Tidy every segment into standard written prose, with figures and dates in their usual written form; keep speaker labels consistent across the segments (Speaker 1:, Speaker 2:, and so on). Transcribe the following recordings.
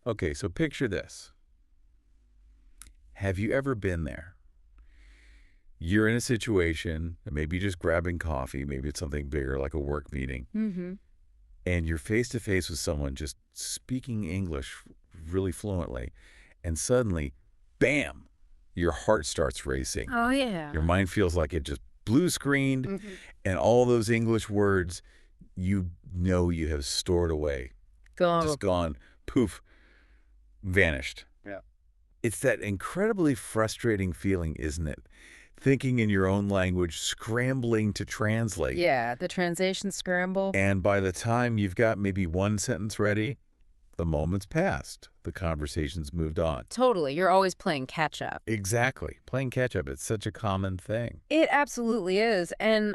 Speaker 1: Okay, so picture this. Have you ever been there? You're in a situation, maybe just grabbing coffee, maybe it's something bigger like a work meeting,
Speaker 2: Mm-hmm.
Speaker 1: and you're face to face with someone just speaking English really fluently, and suddenly, bam, your heart starts racing.
Speaker 2: Oh,
Speaker 1: Your
Speaker 2: yeah.
Speaker 1: mind feels like it just blue screened,
Speaker 2: Mm-hmm.
Speaker 1: and all those English words you know you have stored away,
Speaker 2: Go.
Speaker 1: just gone, poof, vanished.
Speaker 2: Yeah.
Speaker 1: It's that incredibly frustrating feeling, isn't it? Thinking in your own language, scrambling to translate.
Speaker 2: Yeah, the translation scramble.
Speaker 1: And by the time you've got maybe one sentence ready, the moment's passed. The conversation's moved on.
Speaker 2: Totally. You're always playing catch up.
Speaker 1: Exactly. Playing catch up, it's such a common thing.
Speaker 2: It absolutely is. And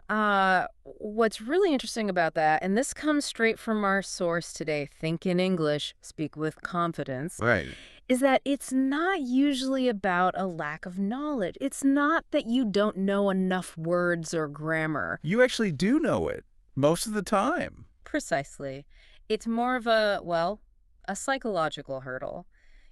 Speaker 2: what's really interesting about that, and this comes straight from our source today, Think in English, Speak with Confidence,
Speaker 1: Right.
Speaker 2: is that it's not usually about a lack of knowledge. It's not that you don't know enough words or grammar.
Speaker 1: You actually do know it most of the time.
Speaker 2: Precisely. It's more of a, well, a psychological hurdle.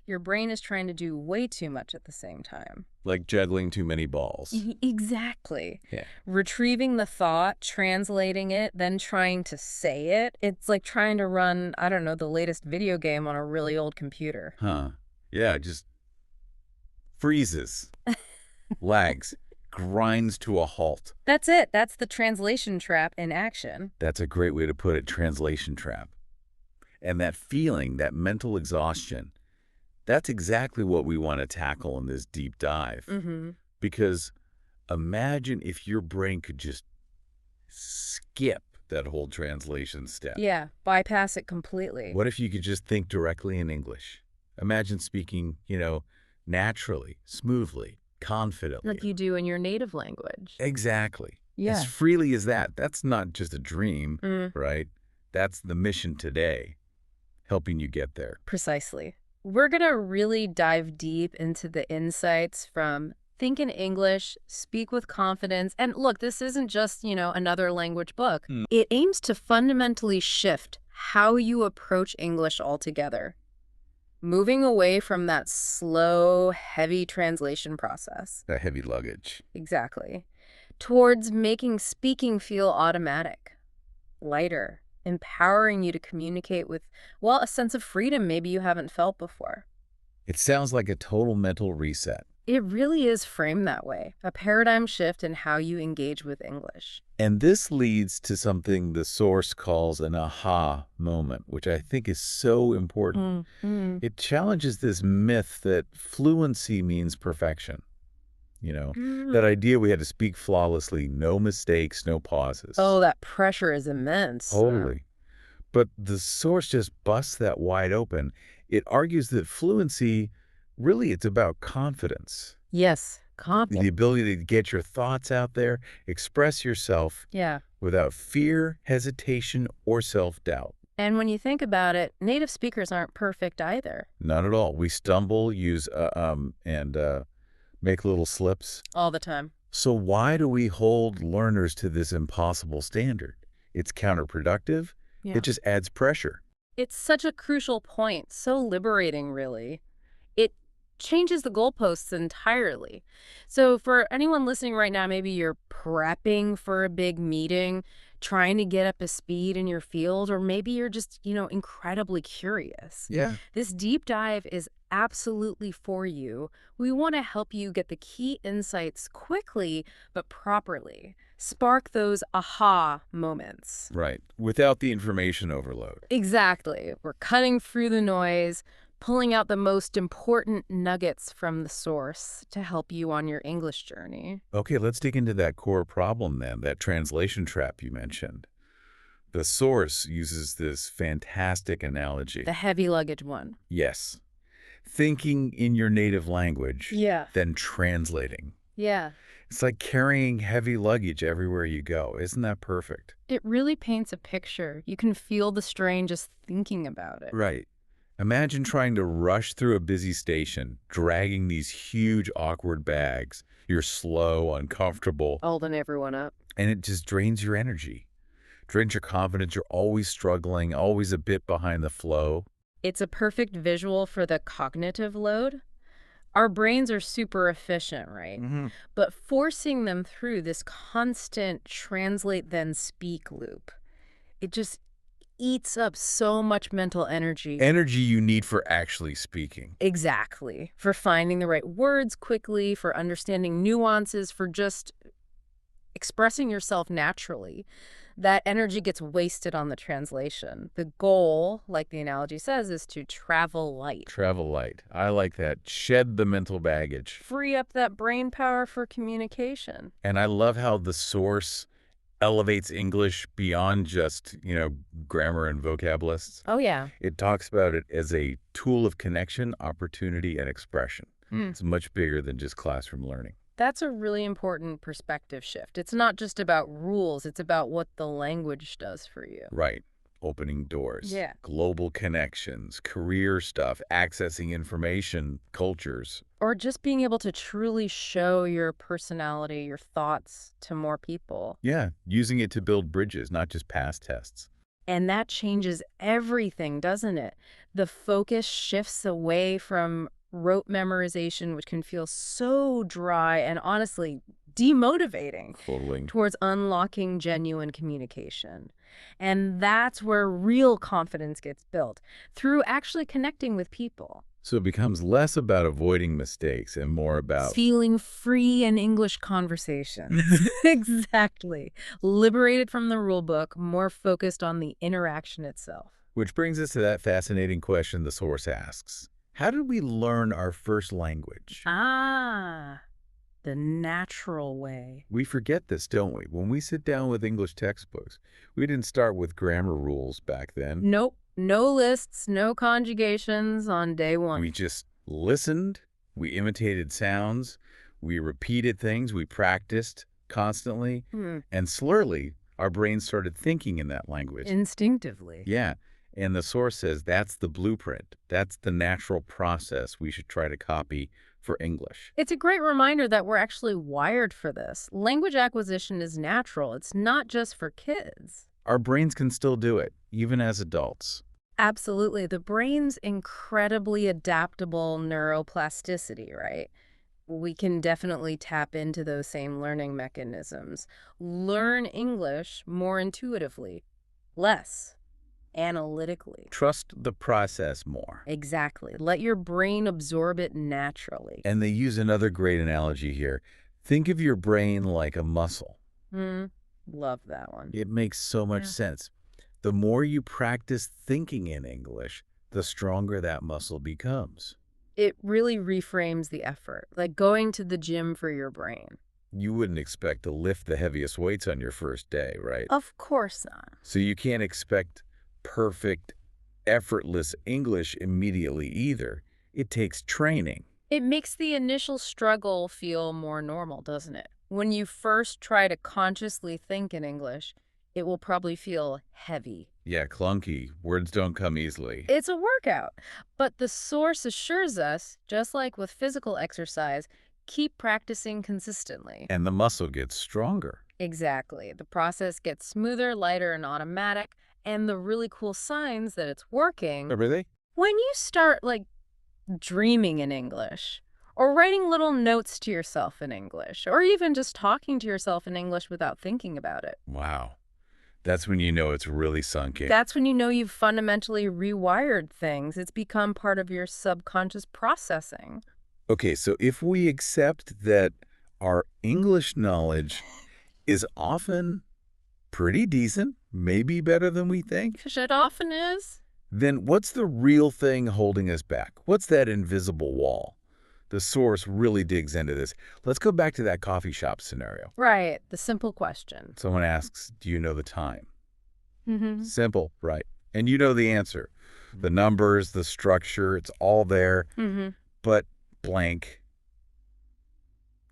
Speaker 2: Your brain is trying to do way too much at the same time.
Speaker 1: Like juggling too many balls.
Speaker 2: Exactly.
Speaker 1: Yeah.
Speaker 2: Retrieving the thought, translating it, then trying to say it. It's like trying to run, I don't know, the latest video game on a really old computer.
Speaker 1: Huh. Yeah, it just freezes, lags, grinds to a halt.
Speaker 2: That's it. That's the translation trap in action.
Speaker 1: That's a great way to put it, translation trap. And that feeling, that mental exhaustion, that's exactly what we want to tackle in this deep dive.
Speaker 2: Mm-hmm.
Speaker 1: Because imagine if your brain could just skip that whole translation step.
Speaker 2: Yeah, bypass it completely.
Speaker 1: What if you could just think directly in English? Imagine speaking, naturally, smoothly, confidently.
Speaker 2: Like you do in your native language.
Speaker 1: Exactly.
Speaker 2: Yeah.
Speaker 1: As freely as that. That's not just a dream,
Speaker 2: Mm,
Speaker 1: right? That's the mission today, helping you get there.
Speaker 2: precisely. We're going to really dive deep into the insights from Think in English, Speak with Confidence. And look, this isn't just, another language book.
Speaker 1: Mm.
Speaker 2: It aims to fundamentally shift how you approach English altogether, moving away from that slow, heavy translation process.
Speaker 1: That heavy luggage.
Speaker 2: Exactly. Towards making speaking feel automatic, lighter, empowering you to communicate with, well, a sense of freedom maybe you haven't felt before.
Speaker 1: It sounds like a total mental reset.
Speaker 2: It really is framed that way, a paradigm shift in how you engage with English.
Speaker 1: And this leads to something the source calls an aha moment, which I think is so important. It challenges this myth that fluency means perfection. That idea we had to speak flawlessly, no mistakes, no pauses.
Speaker 2: Oh, that pressure is immense.
Speaker 1: Totally. But the source just busts that wide open. It argues that fluency, really, it's about confidence.
Speaker 2: Yes,
Speaker 1: The
Speaker 2: confident.
Speaker 1: ability to get your thoughts out there, express yourself
Speaker 2: Yeah.
Speaker 1: without fear, hesitation, or self-doubt.
Speaker 2: And when you think about it, native speakers aren't perfect either.
Speaker 1: Not at all. We stumble, use, and make little slips.
Speaker 2: All the time.
Speaker 1: So why do we hold learners to this impossible standard? It's counterproductive.
Speaker 2: Yeah.
Speaker 1: It just adds pressure.
Speaker 2: It's such a crucial point, so liberating, really. It changes the goalposts entirely. So for anyone listening right now, maybe you're prepping for a big meeting, trying to get up to speed in your field, or maybe you're just, incredibly curious.
Speaker 1: Yeah.
Speaker 2: This deep dive is absolutely for you. We want to help you get the key insights quickly, but properly. Spark those aha moments.
Speaker 1: Right. Without the information overload.
Speaker 2: Exactly. We're cutting through the noise, pulling out the most important nuggets from the source to help you on your English journey.
Speaker 1: Okay, let's dig into that core problem then, that translation trap you mentioned. The source uses this fantastic analogy.
Speaker 2: The heavy luggage one.
Speaker 1: Yes. Thinking in your native language,
Speaker 2: Yeah.
Speaker 1: then translating.
Speaker 2: Yeah.
Speaker 1: It's like carrying heavy luggage everywhere you go. Isn't that perfect?
Speaker 2: It really paints a picture. You can feel the strain just thinking about it.
Speaker 1: Right. Imagine trying to rush through a busy station, dragging these huge, awkward bags. You're slow, uncomfortable,
Speaker 2: Holding everyone up.
Speaker 1: and it just drains your energy, drains your confidence. You're always struggling, always a bit behind the flow.
Speaker 2: It's a perfect visual for the cognitive load. Our brains are super efficient, right?
Speaker 1: Hmm.
Speaker 2: But forcing them through this constant translate then speak loop, it just eats up so much mental energy.
Speaker 1: Energy you need for actually speaking.
Speaker 2: Exactly. For finding the right words quickly, for understanding nuances, for just expressing yourself naturally. That energy gets wasted on the translation. The goal, like the analogy says, is to travel light.
Speaker 1: Travel light. I like that. Shed the mental baggage.
Speaker 2: Free up that brain power for communication.
Speaker 1: And I love how the source elevates English beyond just, grammar and vocab lists.
Speaker 2: Oh, yeah.
Speaker 1: It talks about it as a tool of connection, opportunity, and expression. It's much bigger than just classroom learning.
Speaker 2: That's a really important perspective shift. It's not just about rules, it's about what the language does for you.
Speaker 1: Right. Opening doors.
Speaker 2: Yeah.
Speaker 1: Global connections, career stuff, accessing information, cultures.
Speaker 2: Or just being able to truly show your personality, your thoughts to more people.
Speaker 1: Yeah, using it to build bridges, not just pass tests.
Speaker 2: And that changes everything, doesn't it? The focus shifts away from rote memorization, which can feel so dry and honestly demotivating,
Speaker 1: Totally.
Speaker 2: towards unlocking genuine communication. And that's where real confidence gets built, through actually connecting with people.
Speaker 1: So it becomes less about avoiding mistakes and more about
Speaker 2: Feeling free in English conversations. Exactly. Liberated from the rule book, more focused on the interaction itself.
Speaker 1: which brings us to that fascinating question the source asks. How did we learn our first language?
Speaker 2: Ah, the natural way.
Speaker 1: We forget this, don't we? When we sit down with English textbooks, we didn't start with grammar rules back then.
Speaker 2: Nope. No lists, no conjugations on day one.
Speaker 1: We just listened, we imitated sounds, we repeated things, we practiced constantly, and slowly our brains started thinking in that language.
Speaker 2: Instinctively.
Speaker 1: Yeah, and the source says that's the blueprint. That's the natural process we should try to copy for English.
Speaker 2: It's a great reminder that we're actually wired for this. Language acquisition is natural. It's not just for kids.
Speaker 1: Our brains can still do it, even as adults.
Speaker 2: Absolutely. The brain's incredibly adaptable neuroplasticity, right? We can definitely tap into those same learning mechanisms. Learn English more intuitively, less analytically.
Speaker 1: Trust the process more.
Speaker 2: Exactly. Let your brain absorb it naturally.
Speaker 1: And they use another great analogy here. Think of your brain like a muscle.
Speaker 2: Love that one.
Speaker 1: It makes so much sense. The more you practice thinking in English, the stronger that muscle becomes.
Speaker 2: It really reframes the effort, like going to the gym for your brain.
Speaker 1: You wouldn't expect to lift the heaviest weights on your first day, right?
Speaker 2: Of course not.
Speaker 1: So you can't expect perfect, effortless English immediately either. It takes training.
Speaker 2: It makes the initial struggle feel more normal, doesn't it? When you first try to consciously think in English, it will probably feel heavy.
Speaker 1: Yeah, clunky. Words don't come easily.
Speaker 2: It's a workout. But the source assures us, just like with physical exercise, keep practicing consistently.
Speaker 1: And the muscle gets stronger.
Speaker 2: Exactly. The process gets smoother, lighter, and automatic. And the really cool signs that it's working,
Speaker 1: Really?
Speaker 2: when you start, dreaming in English, or writing little notes to yourself in English, or even just talking to yourself in English without thinking about it.
Speaker 1: Wow. That's when you know it's really sunk in.
Speaker 2: That's when you know you've fundamentally rewired things. It's become part of your subconscious processing.
Speaker 1: Okay, so if we accept that our English knowledge is often pretty decent, maybe better than we think,
Speaker 2: Which it often is.
Speaker 1: then what's the real thing holding us back? What's that invisible wall? The source really digs into this. Let's go back to that coffee shop scenario.
Speaker 2: Right, the simple question.
Speaker 1: Someone asks, do you know the time?
Speaker 2: Mm-hmm.
Speaker 1: Simple, right? And you know the answer. The numbers, the structure, it's all there.
Speaker 2: Mm-hmm.
Speaker 1: But blank.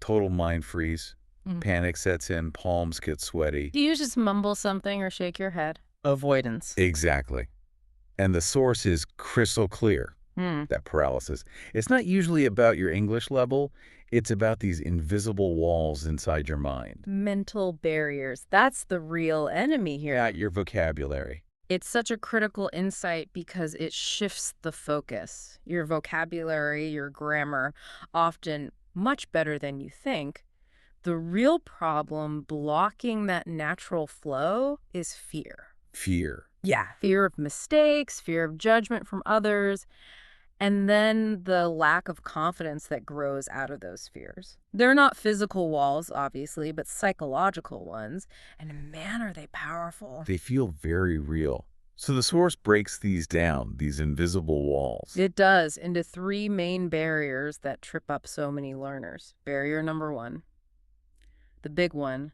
Speaker 1: Total mind freeze. Panic sets in, palms get sweaty.
Speaker 2: Do you just mumble something or shake your head? Avoidance.
Speaker 1: Exactly. And the source is crystal clear, that paralysis. It's not usually about your English level. It's about these invisible walls inside your mind.
Speaker 2: Mental barriers. That's the real enemy here.
Speaker 1: Yeah, your vocabulary.
Speaker 2: It's such a critical insight because it shifts the focus. Your vocabulary, your grammar, often much better than you think. The real problem blocking that natural flow is fear.
Speaker 1: Fear.
Speaker 2: Yeah. Fear of mistakes, fear of judgment from others, and then the lack of confidence that grows out of those fears. They're not physical walls, obviously, but psychological ones. And man, are they powerful.
Speaker 1: They feel very real. So the source breaks these down, these invisible walls.
Speaker 2: It does, into three main barriers that trip up so many learners. Barrier number one, the big one,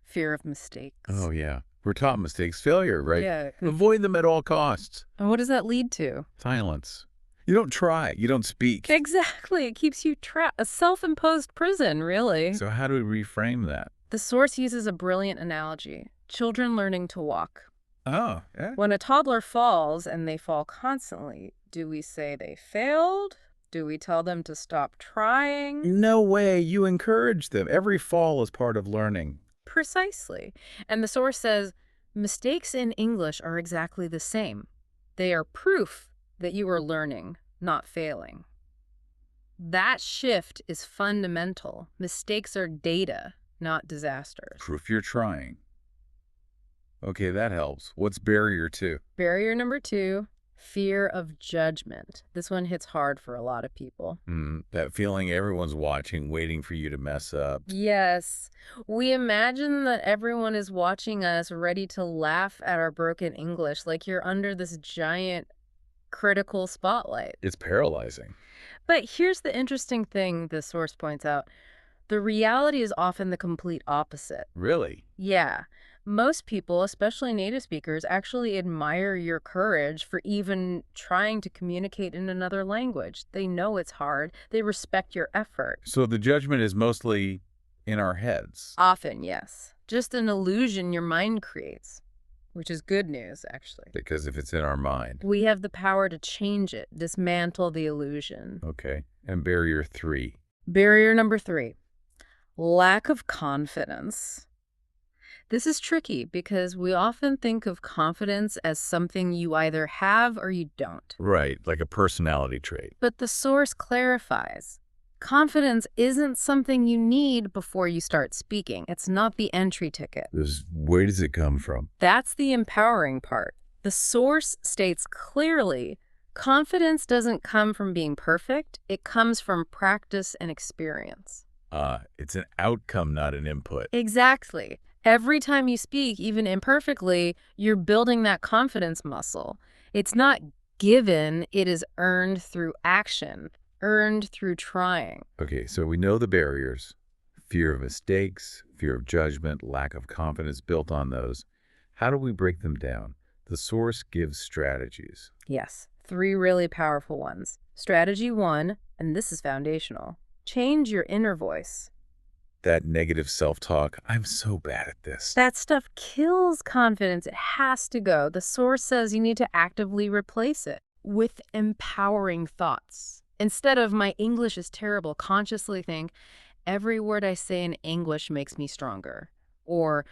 Speaker 2: fear of mistakes.
Speaker 1: Oh, yeah. We're taught mistakes, failure, right?
Speaker 2: Yeah.
Speaker 1: Avoid them at all costs.
Speaker 2: And what does that lead to?
Speaker 1: Silence. You don't try. You don't speak.
Speaker 2: Exactly. It keeps you trapped. A self-imposed prison, really.
Speaker 1: So how do we reframe that?
Speaker 2: The source uses a brilliant analogy. Children learning to walk.
Speaker 1: Oh, yeah.
Speaker 2: When a toddler falls, and they fall constantly, do we say they failed? Do we tell them to stop trying?
Speaker 1: No way. You encourage them. Every fall is part of learning.
Speaker 2: Precisely. And the source says, mistakes in English are exactly the same. They are proof that you are learning, not failing. That shift is fundamental. Mistakes are data, not disasters.
Speaker 1: Proof you're trying. Okay, that helps. What's barrier two?
Speaker 2: Barrier number two, fear of judgment. This one hits hard for a lot of people.
Speaker 1: That feeling everyone's watching, waiting for you to mess up.
Speaker 2: Yes. We imagine that everyone is watching us, ready to laugh at our broken English, like you're under this giant critical spotlight.
Speaker 1: It's paralyzing.
Speaker 2: But here's the interesting thing the source points out. The reality is often the complete opposite.
Speaker 1: Really?
Speaker 2: Yeah. Most people, especially native speakers, actually admire your courage for even trying to communicate in another language. They know it's hard. They respect your effort.
Speaker 1: So the judgment is mostly in our heads.
Speaker 2: Often, yes. Just an illusion your mind creates, which is good news, actually.
Speaker 1: Because if it's in our mind.
Speaker 2: We have the power to change it, dismantle the illusion.
Speaker 1: Okay. And barrier three.
Speaker 2: Barrier number three, lack of confidence. This is tricky because we often think of confidence as something you either have or you don't.
Speaker 1: Right, like a personality trait.
Speaker 2: But the source clarifies. Confidence isn't something you need before you start speaking. It's not the entry ticket.
Speaker 1: Where does it come from?
Speaker 2: That's the empowering part. The source states clearly, confidence doesn't come from being perfect. It comes from practice and experience.
Speaker 1: It's an outcome, not an input.
Speaker 2: Exactly. Every time you speak, even imperfectly, you're building that confidence muscle. It's not given, it is earned through action, earned through trying.
Speaker 1: Okay, so we know the barriers. Fear of mistakes, fear of judgment, lack of confidence built on those. How do we break them down? The source gives strategies.
Speaker 2: Yes, three really powerful ones. Strategy one, and this is foundational, change your inner voice.
Speaker 1: That negative self-talk, I'm so bad at this.
Speaker 2: That stuff kills confidence. It has to go. The source says you need to actively replace it with empowering thoughts. Instead of my English is terrible, consciously think, every word I say in English makes me stronger. Or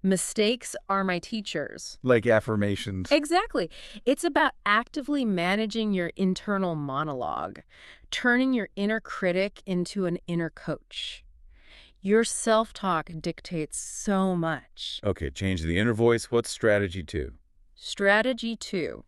Speaker 2: mistakes are my teachers.
Speaker 1: Like affirmations.
Speaker 2: Exactly. It's about actively managing your internal monologue, turning your inner critic into an inner coach. Your self-talk dictates so much.
Speaker 1: Okay, change the inner voice. What's strategy two?
Speaker 2: Strategy two,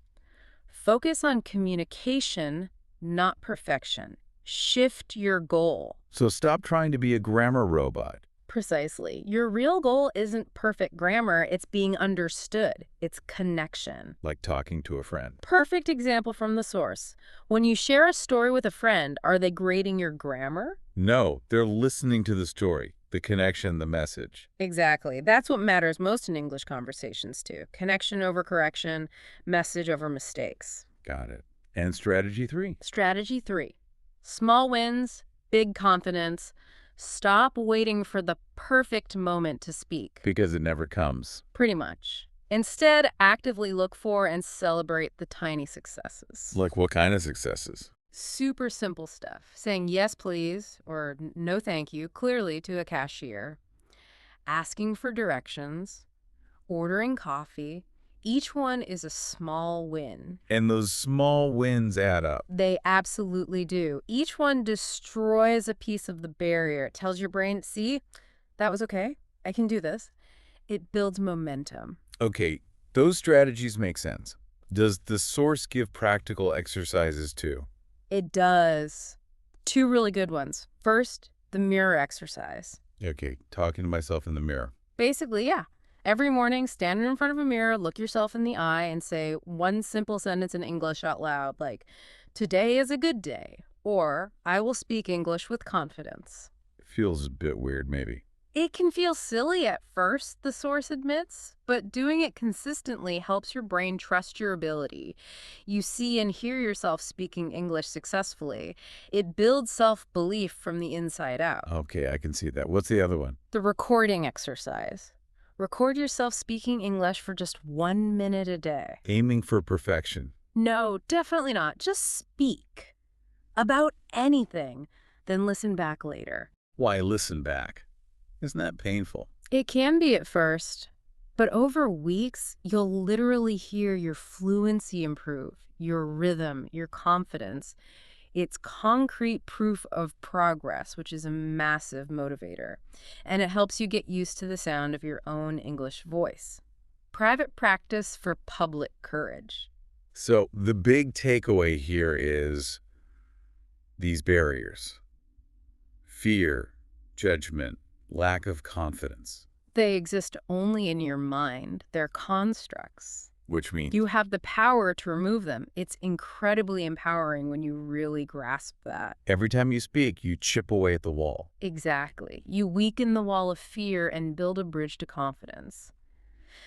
Speaker 2: focus on communication, not perfection. Shift your goal.
Speaker 1: So stop trying to be a grammar robot.
Speaker 2: Precisely. Your real goal isn't perfect grammar, it's being understood. It's connection.
Speaker 1: Like talking to a friend.
Speaker 2: Perfect example from the source. When you share a story with a friend, are they grading your grammar?
Speaker 1: No, they're listening to the story, the connection, the message.
Speaker 2: Exactly. That's what matters most in English conversations, too. Connection over correction, message over mistakes.
Speaker 1: Got it. And strategy three?
Speaker 2: Strategy three, small wins, big confidence. Stop waiting for the perfect moment to speak.
Speaker 1: Because it never comes.
Speaker 2: Pretty much. Instead, actively look for and celebrate the tiny successes.
Speaker 1: Like what kind of successes?
Speaker 2: Super simple stuff. Saying yes, please, or no, thank you, clearly to a cashier. Asking for directions. Ordering coffee. Each one is a small win.
Speaker 1: And those small wins add up.
Speaker 2: They absolutely do. Each one destroys a piece of the barrier. It tells your brain, see, that was okay. I can do this. It builds momentum.
Speaker 1: Okay, those strategies make sense. Does the source give practical exercises too?
Speaker 2: It does. Two really good ones. First, the mirror exercise.
Speaker 1: Okay, talking to myself in the mirror.
Speaker 2: Basically, yeah. Every morning, stand in front of a mirror, look yourself in the eye, and say one simple sentence in English out loud, like, "Today is a good day," or "I will speak English with confidence."
Speaker 1: Feels a bit weird, maybe.
Speaker 2: It can feel silly at first, the source admits, but doing it consistently helps your brain trust your ability. You see and hear yourself speaking English successfully. It builds self-belief from the inside out.
Speaker 1: Okay, I can see that. What's the other one?
Speaker 2: The recording exercise. Record yourself speaking English for just 1 minute a day.
Speaker 1: Aiming for perfection.
Speaker 2: No, definitely not. Just speak about anything, then listen back later.
Speaker 1: Why listen back? Isn't that painful?
Speaker 2: It can be at first, but over weeks, you'll literally hear your fluency improve, your rhythm, your confidence. It's concrete proof of progress, which is a massive motivator, and it helps you get used to the sound of your own English voice. Private practice for public courage.
Speaker 1: So the big takeaway here is these barriers. Fear, judgment, lack of confidence.
Speaker 2: They exist only in your mind. They're constructs.
Speaker 1: Which means
Speaker 2: You have the power to remove them. It's incredibly empowering when you really grasp that.
Speaker 1: every time you speak, you chip away at the wall.
Speaker 2: Exactly. You weaken the wall of fear and build a bridge to confidence.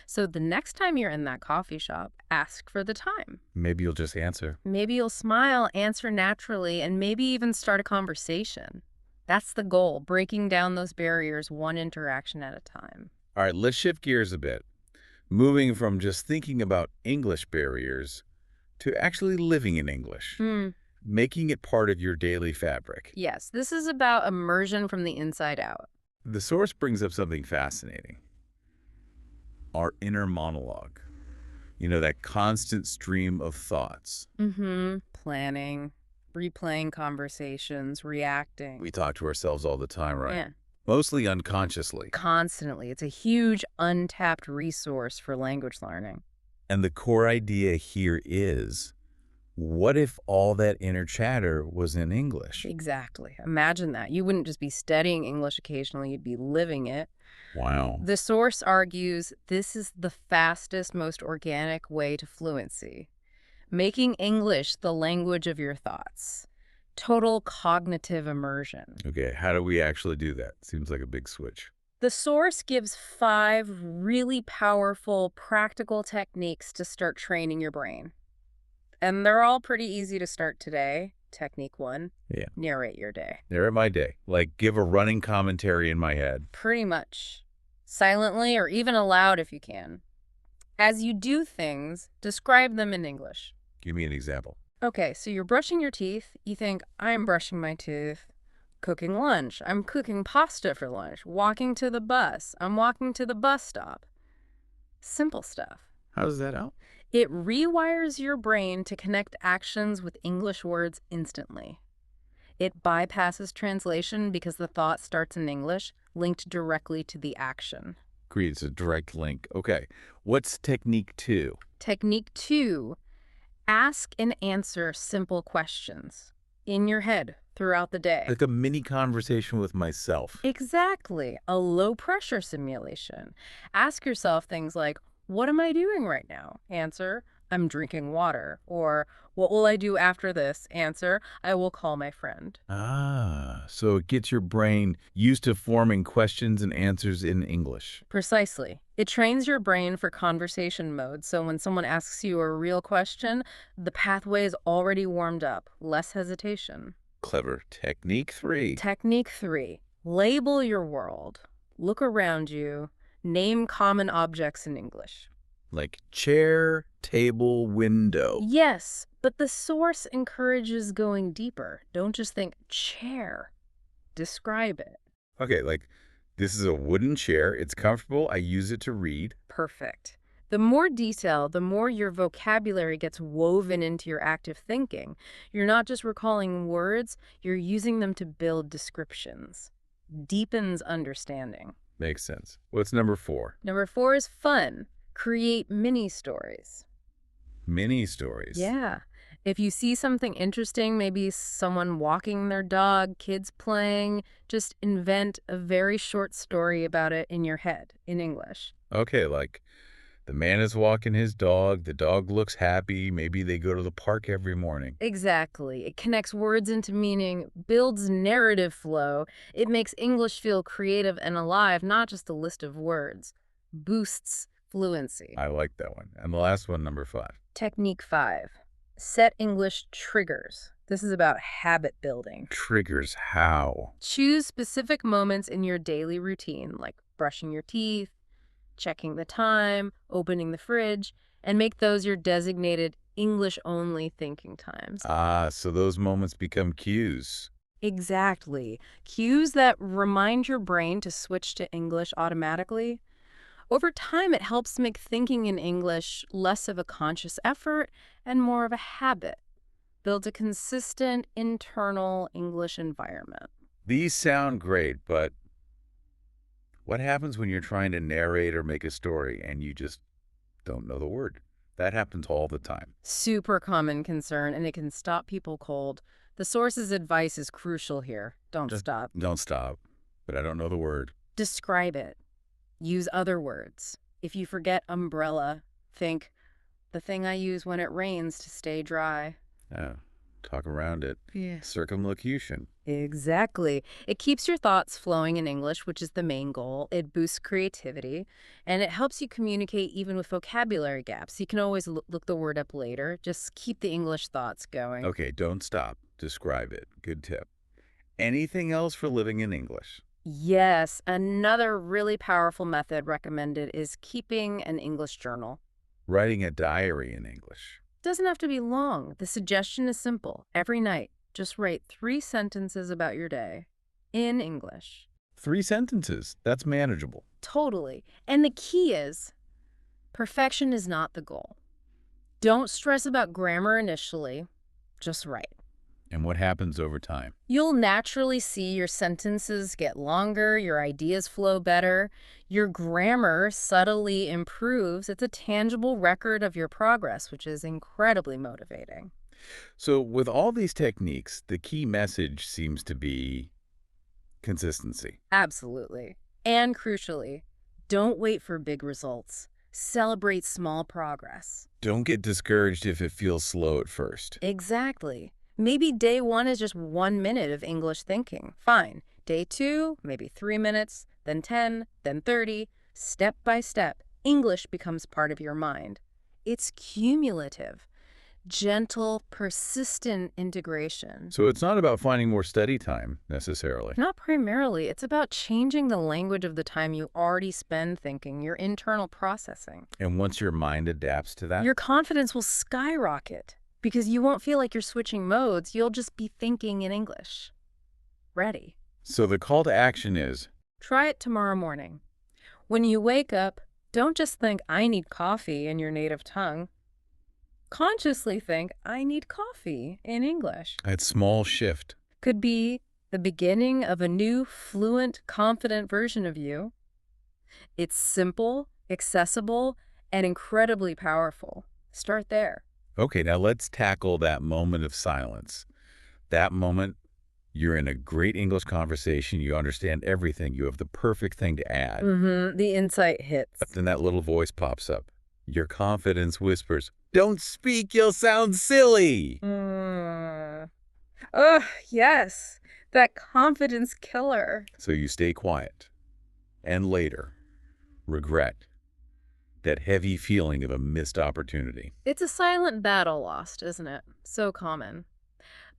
Speaker 2: So the next time you're in that coffee shop, ask for the time.
Speaker 1: Maybe you'll just answer.
Speaker 2: Maybe you'll smile, answer naturally, and maybe even start a conversation. That's the goal, breaking down those barriers one interaction at a time.
Speaker 1: All right, let's shift gears a bit. Moving from just thinking about English barriers to actually living in English. Making it part of your daily fabric.
Speaker 2: Yes, this is about immersion from the inside out.
Speaker 1: The source brings up something fascinating. Our inner monologue. You know, that constant stream of thoughts.
Speaker 2: Planning, replaying conversations, reacting.
Speaker 1: We talk to ourselves all the time, right?
Speaker 2: Yeah.
Speaker 1: Mostly unconsciously.
Speaker 2: Constantly. It's a huge untapped resource for language learning.
Speaker 1: And the core idea here is, what if all that inner chatter was in English?
Speaker 2: Exactly. Imagine that. You wouldn't just be studying English occasionally, you'd be living it.
Speaker 1: Wow.
Speaker 2: The source argues this is the fastest, most organic way to fluency. Making English the language of your thoughts. Total cognitive immersion.
Speaker 1: Okay, how do we actually do that? Seems like a big switch.
Speaker 2: The source gives 5 really powerful, practical techniques to start training your brain. And they're all pretty easy to start today. Technique 1,
Speaker 1: Yeah.
Speaker 2: narrate your day.
Speaker 1: Narrate my day. Like, give a running commentary in my head.
Speaker 2: Pretty much. Silently or even aloud if you can. As you do things, describe them in English.
Speaker 1: Give me an example.
Speaker 2: Okay, so you're brushing your teeth. You think, I'm brushing my teeth. Cooking lunch. I'm cooking pasta for lunch. Walking to the bus. I'm walking to the bus stop. Simple stuff.
Speaker 1: How does that help?
Speaker 2: It rewires your brain to connect actions with English words instantly. It bypasses translation because the thought starts in English, linked directly to the action.
Speaker 1: Agreed, it's a direct link. Okay, what's technique 2?
Speaker 2: Technique 2, ask and answer simple questions in your head throughout the day.
Speaker 1: Like a mini conversation with myself.
Speaker 2: Exactly. A low-pressure simulation. Ask yourself things like, what am I doing right now? Answer, I'm drinking water. Or, what will I do after this? Answer, I will call my friend.
Speaker 1: So it gets your brain used to forming questions and answers in English.
Speaker 2: Precisely. It trains your brain for conversation mode, so when someone asks you a real question, the pathway is already warmed up. Less hesitation.
Speaker 1: Clever. Technique 3.
Speaker 2: Technique 3, label your world. Look around you. Name common objects in English.
Speaker 1: Like chair, table, window.
Speaker 2: Yes, but the source encourages going deeper. Don't just think chair. Describe it.
Speaker 1: Okay, like this is a wooden chair. It's comfortable. I use it to read.
Speaker 2: Perfect. The more detail, the more your vocabulary gets woven into your active thinking. You're not just recalling words, you're using them to build descriptions. Deepens understanding.
Speaker 1: Makes sense. What's number 4?
Speaker 2: Number 4 is fun. Create mini stories.
Speaker 1: Mini stories.
Speaker 2: Yeah. If you see something interesting, maybe someone walking their dog, kids playing, just invent a very short story about it in your head in English.
Speaker 1: Okay, like the man is walking his dog, the dog looks happy, maybe they go to the park every morning.
Speaker 2: Exactly. It connects words into meaning, builds narrative flow. It makes English feel creative and alive, not just a list of words. Boosts fluency.
Speaker 1: I like that one. And the last one, number 5.
Speaker 2: Technique 5. Set English triggers. This is about habit building.
Speaker 1: Triggers how?
Speaker 2: Choose specific moments in your daily routine, like brushing your teeth, checking the time, opening the fridge, and make those your designated English-only thinking times.
Speaker 1: Ah, so those moments become cues.
Speaker 2: Exactly. Cues that remind your brain to switch to English automatically. Over time, it helps make thinking in English less of a conscious effort and more of a habit. Builds a consistent internal English environment.
Speaker 1: These sound great, but what happens when you're trying to narrate or make a story and you just don't know the word? That happens all the time.
Speaker 2: Super common concern, and it can stop people cold. The source's advice is crucial here. Don't
Speaker 1: Just
Speaker 2: stop.
Speaker 1: don't stop. But I don't know the word.
Speaker 2: Describe it. Use other words. If you forget umbrella, think the thing I use when it rains to stay dry.
Speaker 1: Talk around it.
Speaker 2: Yeah.
Speaker 1: Circumlocution.
Speaker 2: Exactly. It keeps your thoughts flowing in English, which is the main goal. It boosts creativity, and it helps you communicate even with vocabulary gaps. You can always look the word up later. Just keep the English thoughts going.
Speaker 1: Okay, don't stop. Describe it. Good tip. Anything else for living in English?
Speaker 2: Yes, another really powerful method recommended is keeping an English journal.
Speaker 1: Writing a diary in English.
Speaker 2: Doesn't have to be long. The suggestion is simple. Every night, just write 3 sentences about your day in English.
Speaker 1: 3 sentences. That's manageable.
Speaker 2: Totally. And the key is, perfection is not the goal. Don't stress about grammar initially. Just write.
Speaker 1: And what happens over time?
Speaker 2: You'll naturally see your sentences get longer, your ideas flow better, your grammar subtly improves. It's a tangible record of your progress, which is incredibly motivating.
Speaker 1: So with all these techniques, the key message seems to be consistency.
Speaker 2: Absolutely. And crucially, don't wait for big results. Celebrate small progress.
Speaker 1: Don't get discouraged if it feels slow at first.
Speaker 2: Exactly. Maybe day 1 is just 1 minute of English thinking. Fine. Day 2, maybe 3 minutes, then 10, then 30. Step by step, English becomes part of your mind. It's cumulative, gentle, persistent integration.
Speaker 1: So it's not about finding more study time, necessarily.
Speaker 2: Not primarily. It's about changing the language of the time you already spend thinking, your internal processing.
Speaker 1: And once your mind adapts to that,
Speaker 2: Your confidence will skyrocket. Because you won't feel like you're switching modes, you'll just be thinking in English. Ready.
Speaker 1: so the call to action is,
Speaker 2: Try it tomorrow morning. When you wake up, don't just think, I need coffee in your native tongue. Consciously think, I need coffee in English.
Speaker 1: that small shift.
Speaker 2: Could be the beginning of a new, fluent, confident version of you. It's simple, accessible, and incredibly powerful. Start there.
Speaker 1: Okay, now let's tackle that moment of silence. That moment, you're in a great English conversation, you understand everything, you have the perfect thing to add.
Speaker 2: The insight hits.
Speaker 1: But then that little voice pops up. Your confidence whispers, don't speak, you'll sound silly.
Speaker 2: Oh, yes. That confidence killer.
Speaker 1: So you stay quiet. And later, regret. That heavy feeling of a missed opportunity.
Speaker 2: It's a silent battle lost, isn't it? So common.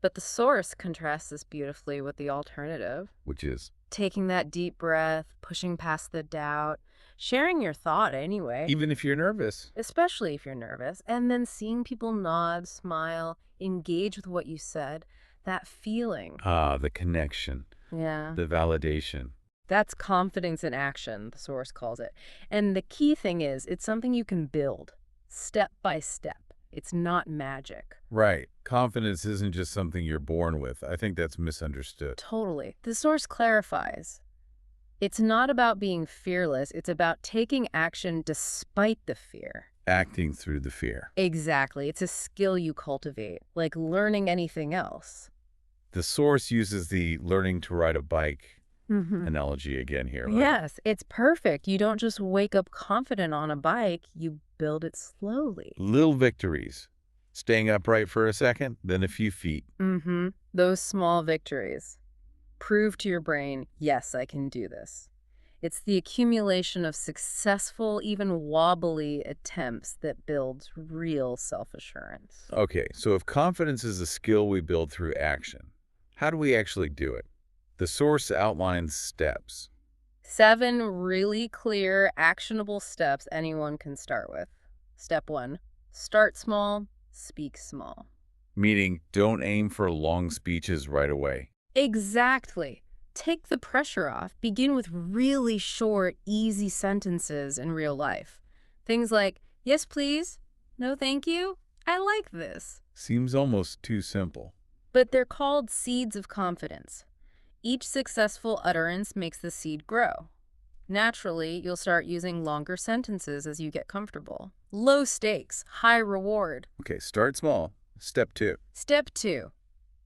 Speaker 2: But the source contrasts this beautifully with the alternative.
Speaker 1: Which is,
Speaker 2: Taking that deep breath, pushing past the doubt, sharing your thought anyway.
Speaker 1: even if you're nervous.
Speaker 2: Especially if you're nervous, and then seeing people nod, smile, engage with what you said, that feeling.
Speaker 1: Ah, the connection,
Speaker 2: Yeah.
Speaker 1: the validation.
Speaker 2: That's confidence in action, the source calls it. And the key thing is, it's something you can build step by step. It's not magic.
Speaker 1: Right. Confidence isn't just something you're born with. I think that's misunderstood.
Speaker 2: Totally. The source clarifies. It's not about being fearless. It's about taking action despite the fear.
Speaker 1: Acting through the fear.
Speaker 2: Exactly. It's a skill you cultivate, like learning anything else.
Speaker 1: The source uses the learning to ride a bike
Speaker 2: Mm-hmm.
Speaker 1: analogy again here. Right?
Speaker 2: Yes, it's perfect. You don't just wake up confident on a bike, you build it slowly.
Speaker 1: Little victories. Staying upright for a second, then a few feet.
Speaker 2: Mm-hmm. Those small victories. Prove to your brain, yes, I can do this. It's the accumulation of successful, even wobbly attempts that builds real self-assurance.
Speaker 1: Okay, so if confidence is a skill we build through action, how do we actually do it? The source outlines steps.
Speaker 2: 7 really clear, actionable steps anyone can start with. Step 1, start small, speak small.
Speaker 1: Meaning, don't aim for long speeches right away.
Speaker 2: Exactly. Take the pressure off. Begin with really short, easy sentences in real life. Things like, yes, please. No, thank you. I like this.
Speaker 1: Seems almost too simple.
Speaker 2: But they're called seeds of confidence. Each successful utterance makes the seed grow. Naturally, you'll start using longer sentences as you get comfortable. Low stakes, high reward.
Speaker 1: Okay, start small. Step 2.
Speaker 2: Step 2,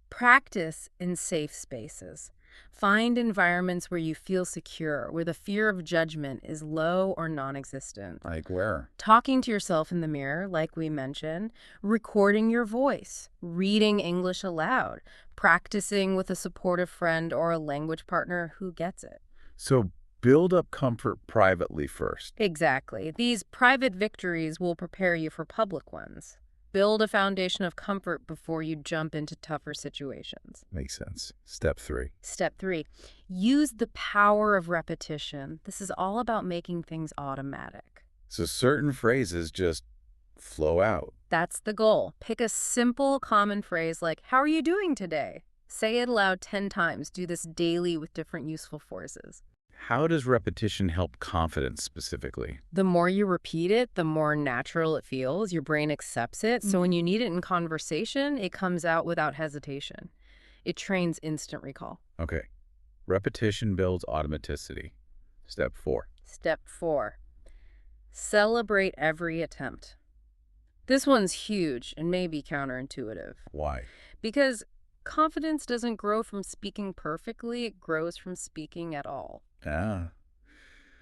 Speaker 2: practice in safe spaces. Find environments where you feel secure, where the fear of judgment is low or non-existent.
Speaker 1: Like where?
Speaker 2: Talking to yourself in the mirror, like we mentioned, recording your voice, reading English aloud, practicing with a supportive friend or a language partner who gets it.
Speaker 1: So build up comfort privately first.
Speaker 2: Exactly. These private victories will prepare you for public ones. Build a foundation of comfort before you jump into tougher situations.
Speaker 1: Makes sense. Step 3.
Speaker 2: Step 3, use the power of repetition. This is all about making things automatic.
Speaker 1: So certain phrases just flow out.
Speaker 2: That's the goal. Pick a simple, common phrase like, how are you doing today? Say it aloud 10 times. Do this daily with different useful forces.
Speaker 1: How does repetition help confidence specifically?
Speaker 2: The more you repeat it, the more natural it feels. Your brain accepts it. So when you need it in conversation, it comes out without hesitation. It trains instant recall.
Speaker 1: Okay. Repetition builds automaticity. Step 4.
Speaker 2: Step 4, celebrate every attempt. This one's huge and may be counterintuitive
Speaker 1: Why?
Speaker 2: because confidence doesn't grow from speaking perfectly. It grows from speaking at all.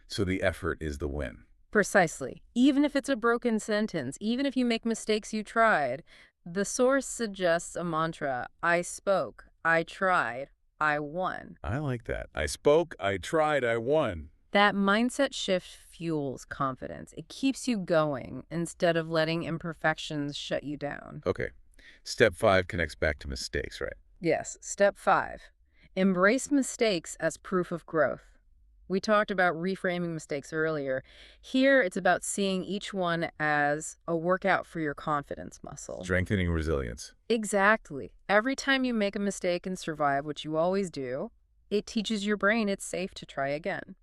Speaker 1: So the effort is the win.
Speaker 2: Precisely. Even if it's a broken sentence, even if you make mistakes you tried, the source suggests a mantra. I spoke, I tried, I won.
Speaker 1: I like that. I spoke, I tried, I won.
Speaker 2: That mindset shift fuels confidence. It keeps you going instead of letting imperfections shut you down.
Speaker 1: Okay. Step 5 connects back to mistakes, right?
Speaker 2: Yes. Step 5, embrace mistakes as proof of growth. We talked about reframing mistakes earlier. Here, it's about seeing each one as a workout for your confidence muscle.
Speaker 1: Strengthening resilience.
Speaker 2: Exactly. Every time you make a mistake and survive, which you always do, it teaches your brain it's safe to try again.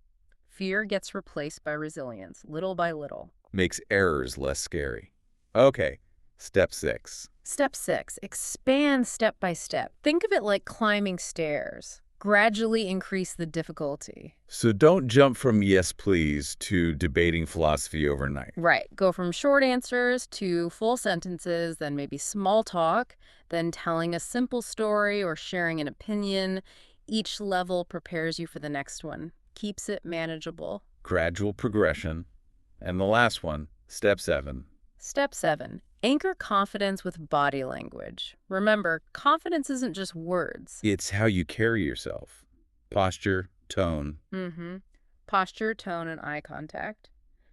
Speaker 2: Fear gets replaced by resilience, little by little.
Speaker 1: Makes errors less scary. Okay. Step 6.
Speaker 2: Step 6, expand step by step. Think of it like climbing stairs. Gradually increase the difficulty.
Speaker 1: So don't jump from yes, please to debating philosophy overnight.
Speaker 2: Right. Go from short answers to full sentences, then maybe small talk, then telling a simple story or sharing an opinion. Each level prepares you for the next one, keeps it manageable.
Speaker 1: Gradual progression. And the last one, step 7.
Speaker 2: Step 7, anchor confidence with body language. Remember, confidence isn't just words.
Speaker 1: It's how you carry yourself. Posture, tone.
Speaker 2: Posture, tone, and eye contact.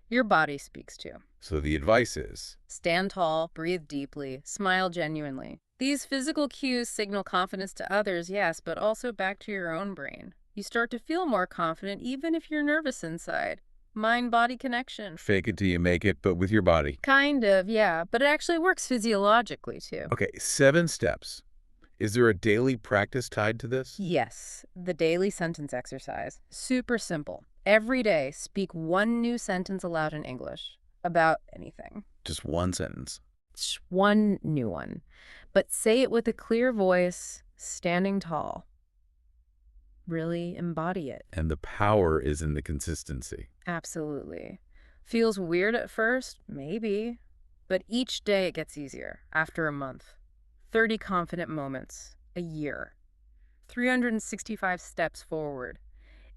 Speaker 2: Your body speaks too.
Speaker 1: So the advice is,
Speaker 2: Stand tall, breathe deeply, smile genuinely. These physical cues signal confidence to others, yes, but also back to your own brain. You start to feel more confident even if you're nervous inside. Mind-body connection.
Speaker 1: fake it till you make it, but with your body.
Speaker 2: Kind of, yeah, but it actually works physiologically too.
Speaker 1: Okay, 7 steps. Is there a daily practice tied to this?
Speaker 2: Yes, the daily sentence exercise. Super simple. Every day, speak one new sentence aloud in English about anything.
Speaker 1: Just one sentence.
Speaker 2: Just one new one. But say it with a clear voice, standing tall. Really embody it.
Speaker 1: And the power is in the consistency.
Speaker 2: Absolutely. Feels weird at first? Maybe. But each day it gets easier. After a month. 30 confident moments. A year. 365 steps forward.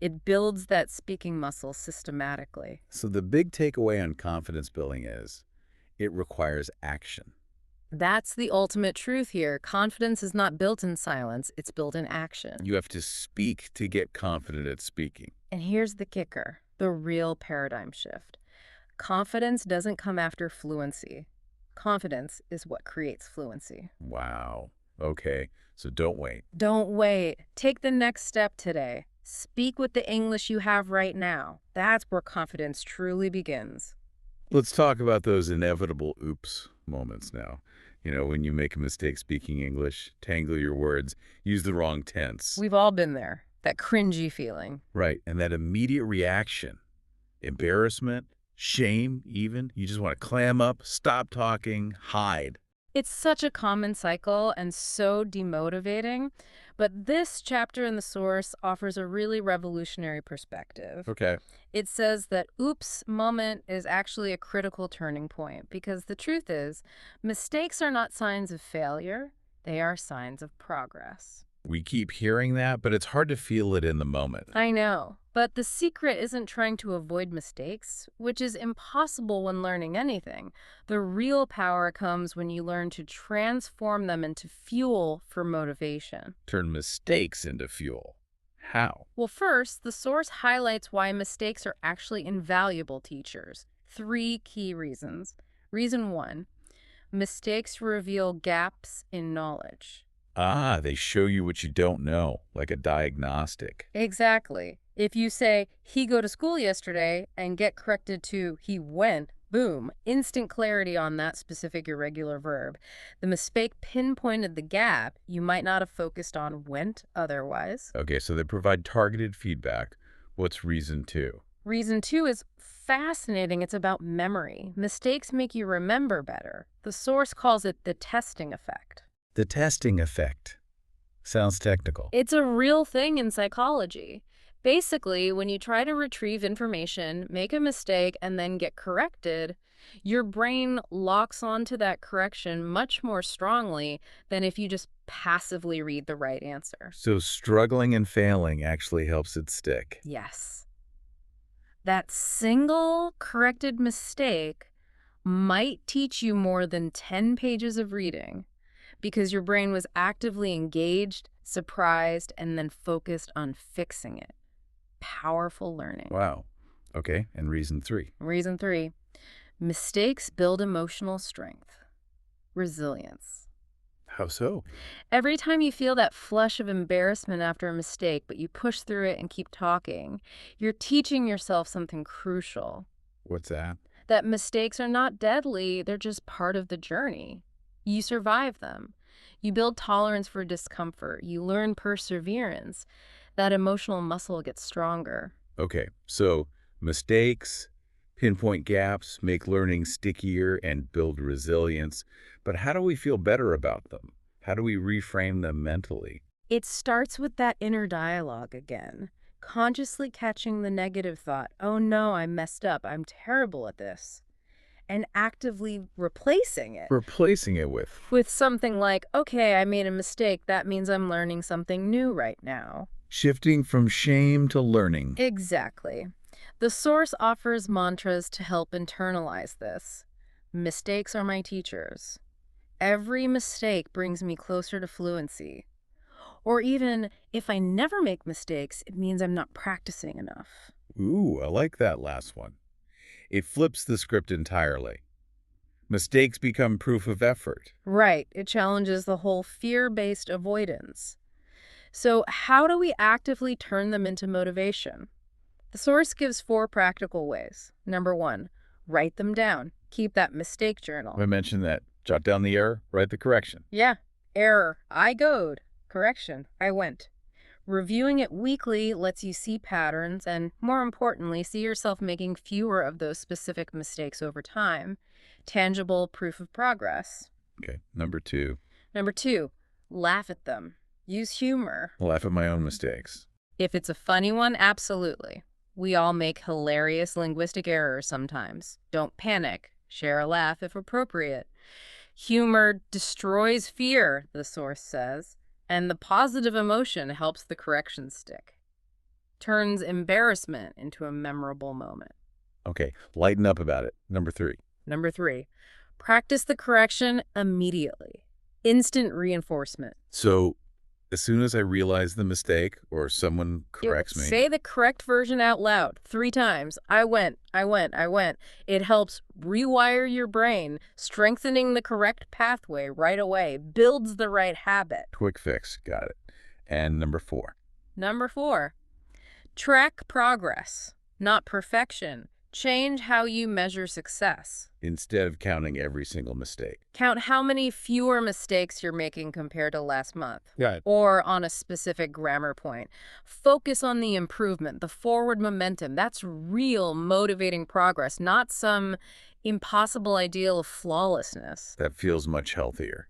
Speaker 2: It builds that speaking muscle systematically.
Speaker 1: So the big takeaway on confidence building is it requires action.
Speaker 2: That's the ultimate truth here. Confidence is not built in silence, it's built in action.
Speaker 1: You have to speak to get confident at speaking.
Speaker 2: And here's the kicker, the real paradigm shift. Confidence doesn't come after fluency. Confidence is what creates fluency.
Speaker 1: Wow. Okay, so don't wait.
Speaker 2: Don't wait. Take the next step today. Speak with the English you have right now. That's where confidence truly begins.
Speaker 1: Let's talk about those inevitable oops moments now. You know, when you make a mistake speaking English, tangle your words, use the wrong tense.
Speaker 2: We've all been there. That cringy feeling.
Speaker 1: Right, and that immediate reaction, embarrassment, shame even, you just want to clam up, stop talking, hide.
Speaker 2: It's such a common cycle and so demotivating, but this chapter in the source offers a really revolutionary perspective.
Speaker 1: Okay.
Speaker 2: It says that oops moment is actually a critical turning point because the truth is, mistakes are not signs of failure, they are signs of progress.
Speaker 1: We keep hearing that, but it's hard to feel it in the moment.
Speaker 2: I know, but the secret isn't trying to avoid mistakes, which is impossible when learning anything. The real power comes when you learn to transform them into fuel for motivation.
Speaker 1: Turn mistakes into fuel. How?
Speaker 2: Well, first, the source highlights why mistakes are actually invaluable teachers. 3 key reasons. Reason 1, mistakes reveal gaps in knowledge.
Speaker 1: Ah, they show you what you don't know, like a diagnostic.
Speaker 2: Exactly. If you say, he go to school yesterday, and get corrected to he went, boom, instant clarity on that specific irregular verb. The mistake pinpointed the gap you might not have focused on went otherwise.
Speaker 1: Okay, so they provide targeted feedback. What's reason 2?
Speaker 2: Reason 2 is fascinating. It's about memory. Mistakes make you remember better. The source calls it the testing effect.
Speaker 1: The testing effect. Sounds technical.
Speaker 2: It's a real thing in psychology. Basically, when you try to retrieve information, make a mistake, and then get corrected, your brain locks onto that correction much more strongly than if you just passively read the right answer.
Speaker 1: So struggling and failing actually helps it stick.
Speaker 2: Yes. That single corrected mistake might teach you more than 10 pages of reading, because your brain was actively engaged, surprised, and then focused on fixing it. Powerful learning.
Speaker 1: Wow. Okay, and reason 3.
Speaker 2: Reason 3, mistakes build emotional strength, resilience.
Speaker 1: How so?
Speaker 2: Every time you feel that flush of embarrassment after a mistake, but you push through it and keep talking, you're teaching yourself something crucial.
Speaker 1: What's that?
Speaker 2: That mistakes are not deadly, they're just part of the journey. You survive them. You build tolerance for discomfort. You learn perseverance. That emotional muscle gets stronger.
Speaker 1: Okay, so mistakes, pinpoint gaps, make learning stickier, and build resilience. But how do we feel better about them? How do we reframe them mentally?
Speaker 2: It starts with that inner dialogue again. Consciously catching the negative thought, oh no, I messed up, I'm terrible at this. And actively replacing it.
Speaker 1: Replacing it with?
Speaker 2: With something like, okay, I made a mistake, that means I'm learning something new right now.
Speaker 1: Shifting from shame to learning.
Speaker 2: Exactly. The source offers mantras to help internalize this. Mistakes are my teachers. Every mistake brings me closer to fluency. Or even, if I never make mistakes, it means I'm not practicing enough.
Speaker 1: Ooh, I like that last one. It flips the script entirely. Mistakes become proof of effort.
Speaker 2: Right. It challenges the whole fear-based avoidance. So how do we actively turn them into motivation? The source gives 4 practical ways. Number 1, write them down. Keep that mistake journal.
Speaker 1: I mentioned that. Jot down the error, write the correction.
Speaker 2: Yeah. Error, I goed. Correction, I went. Reviewing it weekly lets you see patterns and, more importantly, see yourself making fewer of those specific mistakes over time. Tangible proof of progress.
Speaker 1: Okay, number 2.
Speaker 2: Number 2, laugh at them. Use humor.
Speaker 1: Laugh at my own mistakes.
Speaker 2: If it's a funny one, absolutely. We all make hilarious linguistic errors sometimes. Don't panic. Share a laugh if appropriate. Humor destroys fear, the source says, and the positive emotion helps the correction stick. Turns embarrassment into a memorable moment.
Speaker 1: Okay, lighten up about it. Number 3.
Speaker 2: Number 3, practice the correction immediately. Instant reinforcement.
Speaker 1: So, as soon as I realize the mistake or someone corrects me,
Speaker 2: Say the correct version out loud 3 times. I went, I went, I went. It helps rewire your brain, strengthening the correct pathway right away, builds the right habit.
Speaker 1: quick fix. Got it. And number 4.
Speaker 2: Number 4, track progress, not perfection. Change how you measure success.
Speaker 1: Instead of counting every single mistake.
Speaker 2: Count how many fewer mistakes you're making compared to last month.
Speaker 1: Got it.
Speaker 2: Or on a specific grammar point. Focus on the improvement, the forward momentum. That's real motivating progress, not some impossible ideal of flawlessness.
Speaker 1: That feels much healthier.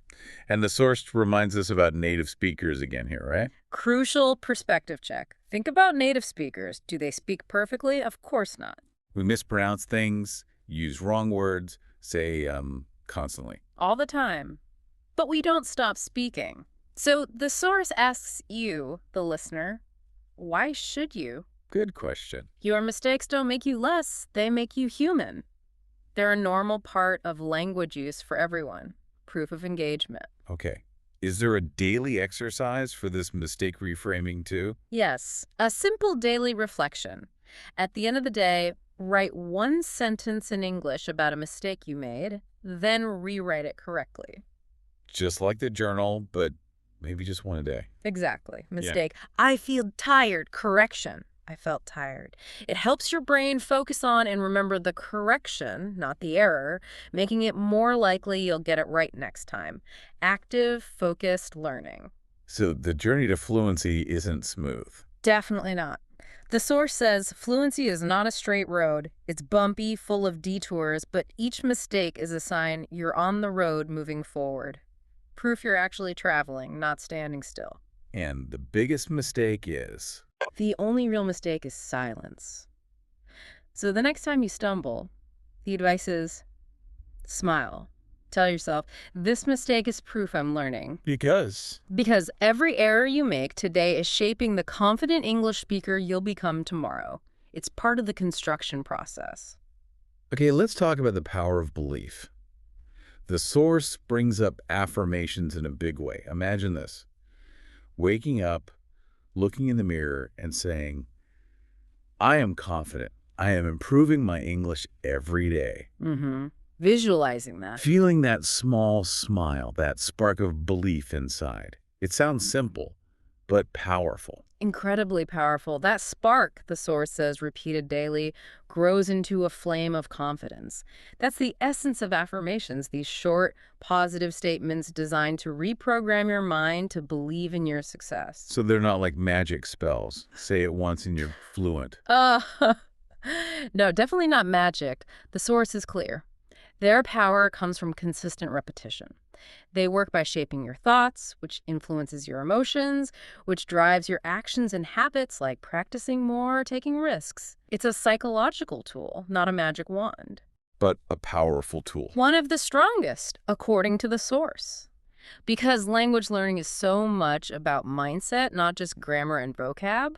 Speaker 1: And the source reminds us about native speakers again here, right?
Speaker 2: Crucial perspective check. Think about native speakers. Do they speak perfectly? Of course not.
Speaker 1: We mispronounce things, use wrong words, say constantly.
Speaker 2: All the time. But we don't stop speaking. So the source asks you, the listener, why should you?
Speaker 1: Good question.
Speaker 2: Your mistakes don't make you less, they make you human. They're a normal part of language use for everyone. Proof of engagement.
Speaker 1: Okay. Is there a daily exercise for this mistake reframing too?
Speaker 2: Yes, a simple daily reflection. At the end of the day, write 1 sentence in English about a mistake you made, then rewrite it correctly.
Speaker 1: Just like the journal, but maybe just one a day.
Speaker 2: Exactly. Mistake. Yeah. I feel tired. Correction. I felt tired. It helps your brain focus on and remember the correction, not the error, making it more likely you'll get it right next time. Active, focused learning.
Speaker 1: So the journey to fluency isn't smooth.
Speaker 2: Definitely not. The source says fluency is not a straight road. It's bumpy, full of detours, but each mistake is a sign you're on the road moving forward. Proof you're actually traveling, not standing still.
Speaker 1: And the biggest mistake is?
Speaker 2: The only real mistake is silence. So the next time you stumble, the advice is smile. Tell yourself, this mistake is proof I'm learning.
Speaker 1: Because
Speaker 2: every error you make today is shaping the confident English speaker you'll become tomorrow. It's part of the construction process.
Speaker 1: Okay, let's talk about the power of belief. The source brings up affirmations in a big way. Imagine this. Waking up, looking in the mirror, and saying, I am confident. I am improving my English every day.
Speaker 2: Visualizing that.
Speaker 1: Feeling that small smile, that spark of belief inside. It sounds simple, but powerful.
Speaker 2: Incredibly powerful. That spark, the source says, repeated daily, grows into a flame of confidence. That's the essence of affirmations, these short, positive statements designed to reprogram your mind to believe in your success.
Speaker 1: So they're not like magic spells. Say it once and you're fluent.
Speaker 2: No, definitely not magic. The source is clear. Their power comes from consistent repetition. They work by shaping your thoughts, which influences your emotions, which drives your actions and habits like practicing more or taking risks. It's a psychological tool, not a magic wand.
Speaker 1: But a powerful tool.
Speaker 2: One of the strongest, according to the source. Because language learning is so much about mindset, not just grammar and vocab,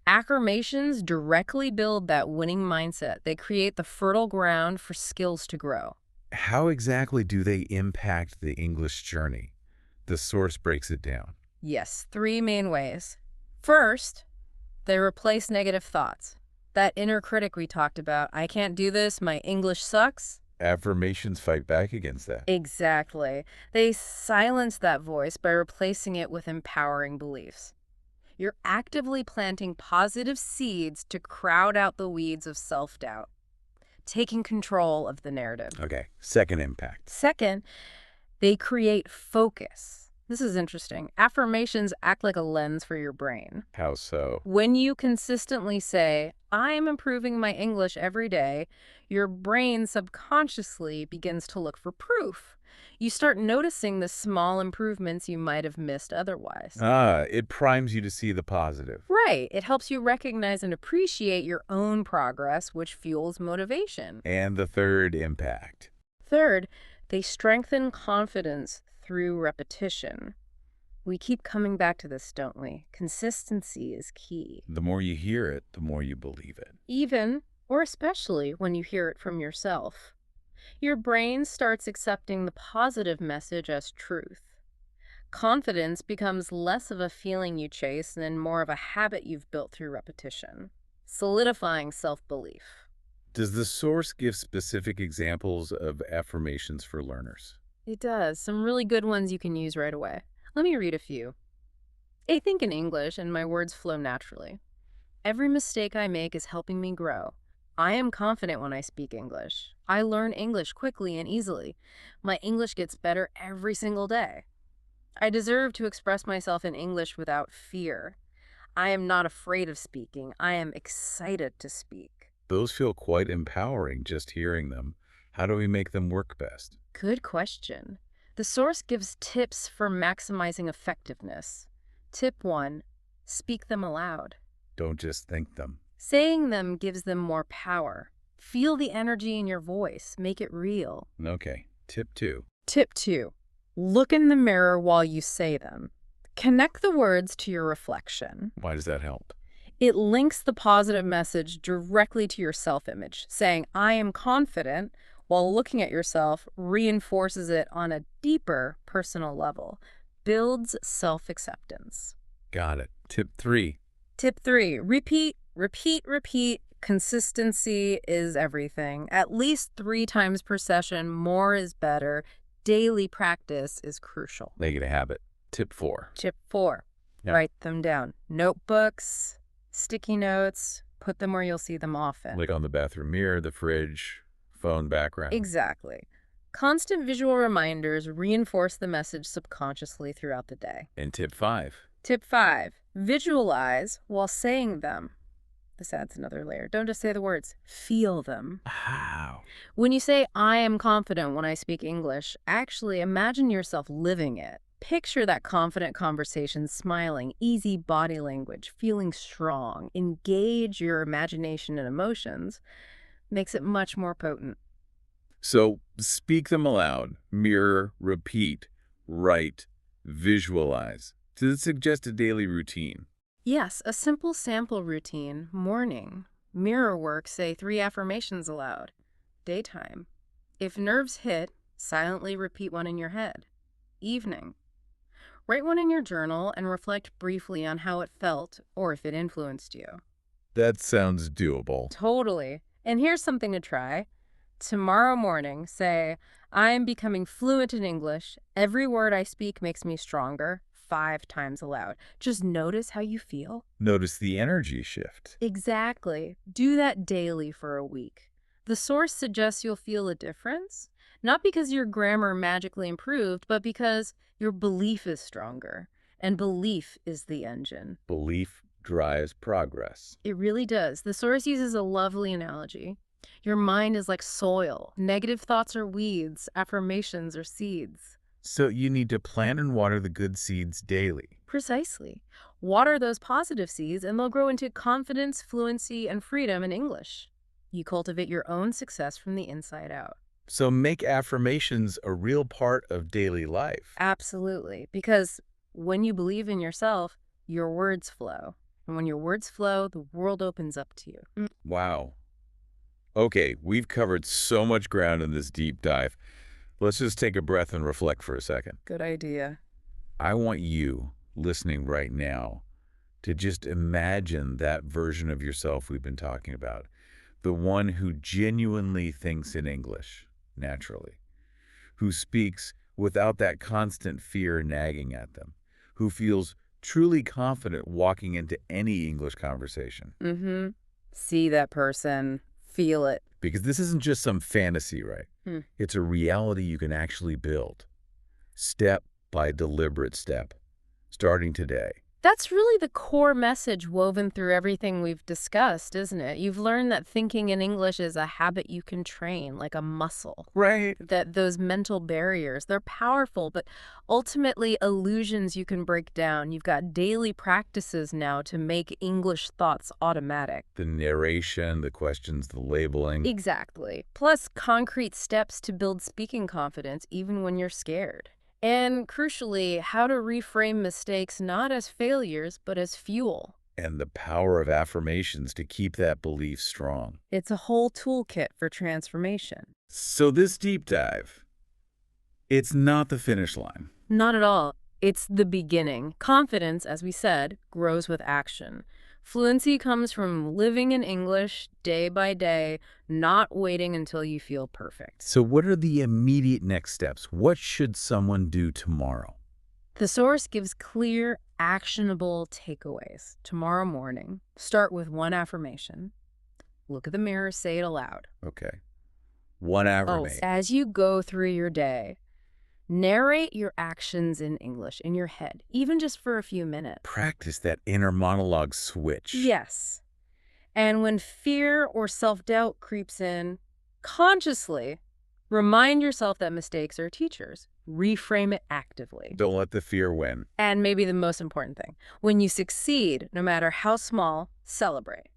Speaker 2: affirmations directly build that winning mindset. They create the fertile ground for skills to grow.
Speaker 1: How exactly do they impact the English journey? The source breaks it down.
Speaker 2: Yes, 3 main ways. First, they replace negative thoughts. That inner critic we talked about, I can't do this, my English sucks.
Speaker 1: Affirmations fight back against that.
Speaker 2: Exactly. They silence that voice by replacing it with empowering beliefs. You're actively planting positive seeds to crowd out the weeds of self-doubt, taking control of the narrative.
Speaker 1: Okay, second impact.
Speaker 2: Second, they create focus. This is interesting. Affirmations act like a lens for your brain.
Speaker 1: How so?
Speaker 2: When you consistently say, I'm improving my English every day, your brain subconsciously begins to look for proof. You start noticing the small improvements you might have missed otherwise.
Speaker 1: Ah, it primes you to see the positive.
Speaker 2: Right. It helps you recognize and appreciate your own progress, which fuels motivation.
Speaker 1: And the third impact.
Speaker 2: Third, they strengthen confidence through repetition. We keep coming back to this, don't we? Consistency is key.
Speaker 1: The more you hear it, the more you believe it.
Speaker 2: Even, or especially, when you hear it from yourself. Your brain starts accepting the positive message as truth. Confidence becomes less of a feeling you chase and more of a habit you've built through repetition, solidifying self-belief.
Speaker 1: Does the source give specific examples of affirmations for learners?
Speaker 2: It does. Some really good ones you can use right away. Let me read a few. I think in English and my words flow naturally. Every mistake I make is helping me grow. I am confident when I speak English. I learn English quickly and easily. My English gets better every single day. I deserve to express myself in English without fear. I am not afraid of speaking. I am excited to speak.
Speaker 1: Those feel quite empowering just hearing them. How do we make them work best?
Speaker 2: Good question. The source gives tips for maximizing effectiveness. Tip 1. Speak them aloud.
Speaker 1: Don't just think them.
Speaker 2: Saying them gives them more power. Feel the energy in your voice. Make it real.
Speaker 1: Okay. Tip 2.
Speaker 2: Tip 2. Look in the mirror while you say them. Connect the words to your reflection.
Speaker 1: Why does that help?
Speaker 2: It links the positive message directly to your self-image. Saying, I am confident, while looking at yourself reinforces it on a deeper personal level. Builds self-acceptance.
Speaker 1: Got it. Tip 3.
Speaker 2: Tip 3. Repeat, repeat, repeat. Consistency is everything. At least 3 times per session. More is better. Daily practice is crucial.
Speaker 1: Make it a habit. Tip 4.
Speaker 2: Tip 4.
Speaker 1: Yeah.
Speaker 2: Write them down. Notebooks, sticky notes, put them where you'll see them often.
Speaker 1: Like on the bathroom mirror, the fridge, phone background.
Speaker 2: Exactly. Constant visual reminders reinforce the message subconsciously throughout the day.
Speaker 1: And tip 5.
Speaker 2: Tip 5. Visualize while saying them. This adds another layer. Don't just say the words. Feel them.
Speaker 1: How?
Speaker 2: When you say, I am confident when I speak English, actually imagine yourself living it. Picture that confident conversation, smiling, easy body language, feeling strong. Engage your imagination and emotions. Makes it much more potent.
Speaker 1: So speak them aloud, mirror, repeat, write, visualize. Does it suggest a daily routine?
Speaker 2: Yes, a simple sample routine. Morning. Mirror work, say 3 affirmations aloud. Daytime. If nerves hit, silently repeat one in your head. Evening. Write one in your journal and reflect briefly on how it felt or if it influenced you.
Speaker 1: That sounds doable.
Speaker 2: Totally. And here's something to try. Tomorrow morning, say, I am becoming fluent in English. Every word I speak makes me stronger. 5 times aloud. Just notice how you feel.
Speaker 1: Notice the energy shift.
Speaker 2: Exactly. Do that daily for a week. The source suggests you'll feel a difference, not because your grammar magically improved, but because your belief is stronger. And belief is the engine.
Speaker 1: Belief drives progress.
Speaker 2: It really does. The source uses a lovely analogy. Your mind is like soil. Negative thoughts are weeds. Affirmations are seeds.
Speaker 1: So you need to plant and water the good seeds daily.
Speaker 2: Precisely. Water those positive seeds and they'll grow into confidence, fluency, and freedom in English. You cultivate your own success from the inside out.
Speaker 1: So make affirmations a real part of daily life.
Speaker 2: Absolutely. Because when you believe in yourself, your words flow. And when your words flow, the world opens up to you.
Speaker 1: Wow. Okay, we've covered so much ground in this deep dive. Let's just take a breath and reflect for a second.
Speaker 2: Good idea.
Speaker 1: I want you, listening right now, to just imagine that version of yourself we've been talking about. The one who genuinely thinks in English, naturally. Who speaks without that constant fear nagging at them. Who feels truly confident walking into any English conversation.
Speaker 2: Mm-hmm. See that person. Feel it.
Speaker 1: Because this isn't just some fantasy, right? It's a reality you can actually build. Step by deliberate step, starting today.
Speaker 2: That's really the core message woven through everything we've discussed, isn't it? You've learned that thinking in English is a habit you can train, like a muscle.
Speaker 1: Right.
Speaker 2: That those mental barriers, they're powerful, but ultimately illusions you can break down. You've got daily practices now to make English thoughts automatic.
Speaker 1: The narration, the questions, the labeling.
Speaker 2: Exactly. Plus concrete steps to build speaking confidence even when you're scared. And crucially, how to reframe mistakes not as failures, but as fuel.
Speaker 1: And the power of affirmations to keep that belief strong.
Speaker 2: It's a whole toolkit for transformation.
Speaker 1: So this deep dive, it's not the finish line.
Speaker 2: Not at all. It's the beginning. Confidence, as we said, grows with action. Fluency comes from living in English day by day, not waiting until you feel perfect.
Speaker 1: So what are the immediate next steps? What should someone do tomorrow?
Speaker 2: The source gives clear, actionable takeaways. Tomorrow morning, start with one affirmation. Look at the mirror, say it aloud.
Speaker 1: Okay. One affirmation.
Speaker 2: As you go through your day, narrate your actions in English in your head, even just for a few minutes.
Speaker 1: Practice that inner monologue switch.
Speaker 2: Yes. And when fear or self-doubt creeps in, consciously remind yourself that mistakes are teachers. Reframe it actively.
Speaker 1: Don't let the fear win.
Speaker 2: And maybe the most important thing, when you succeed, no matter how small, celebrate.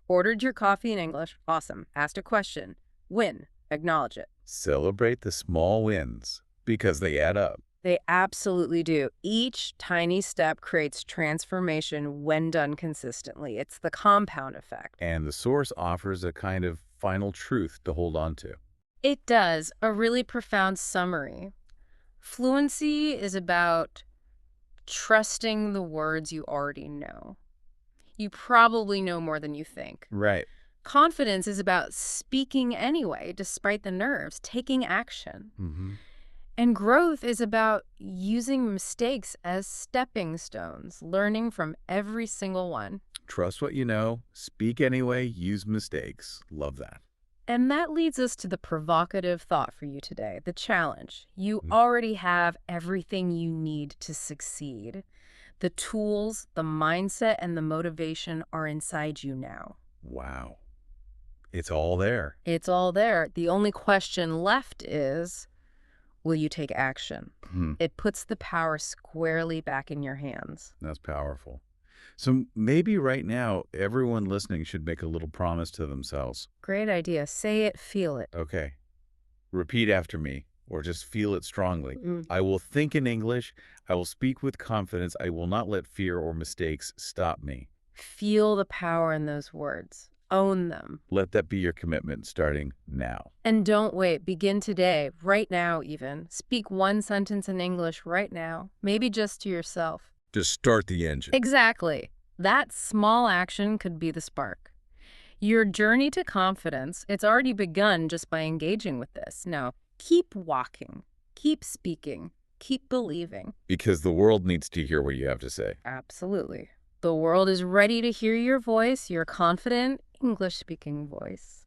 Speaker 2: Ordered your coffee in English? Awesome. Asked a question? Win. Acknowledge it.
Speaker 1: Celebrate the small wins because they add up.
Speaker 2: They absolutely do. Each tiny step creates transformation when done consistently. It's the compound effect.
Speaker 1: And the source offers a kind of final truth to hold on to.
Speaker 2: It does. A really profound summary. Fluency is about trusting the words you already know. You probably know more than you think.
Speaker 1: Right.
Speaker 2: Confidence is about speaking anyway, despite the nerves, taking action.
Speaker 1: Mm-hmm.
Speaker 2: And growth is about using mistakes as stepping stones, learning from every single one.
Speaker 1: Trust what you know, speak anyway, use mistakes. Love that.
Speaker 2: And that leads us to the provocative thought for you today, the challenge. You already have everything you need to succeed. The tools, the mindset, and the motivation are inside you now.
Speaker 1: Wow. It's all there.
Speaker 2: It's all there. The only question left is, will you take action? It puts the power squarely back in your hands.
Speaker 1: That's powerful. So maybe right now, everyone listening should make a little promise to themselves.
Speaker 2: Great idea. Say it, feel it.
Speaker 1: Okay. Repeat after me, or just feel it strongly. I will think in English. I will speak with confidence. I will not let fear or mistakes stop me.
Speaker 2: Feel the power in those words. Own them.
Speaker 1: Let that be your commitment starting now.
Speaker 2: And don't wait. Begin today, right now even. Speak one sentence in English right now, maybe just to yourself.
Speaker 1: Just start the engine.
Speaker 2: Exactly. That small action could be the spark. Your journey to confidence, it's already begun just by engaging with this. Now, keep walking, keep speaking, keep believing.
Speaker 1: Because the world needs to hear what you have to say.
Speaker 2: Absolutely. The world is ready to hear your voice, your confident, English-speaking voice.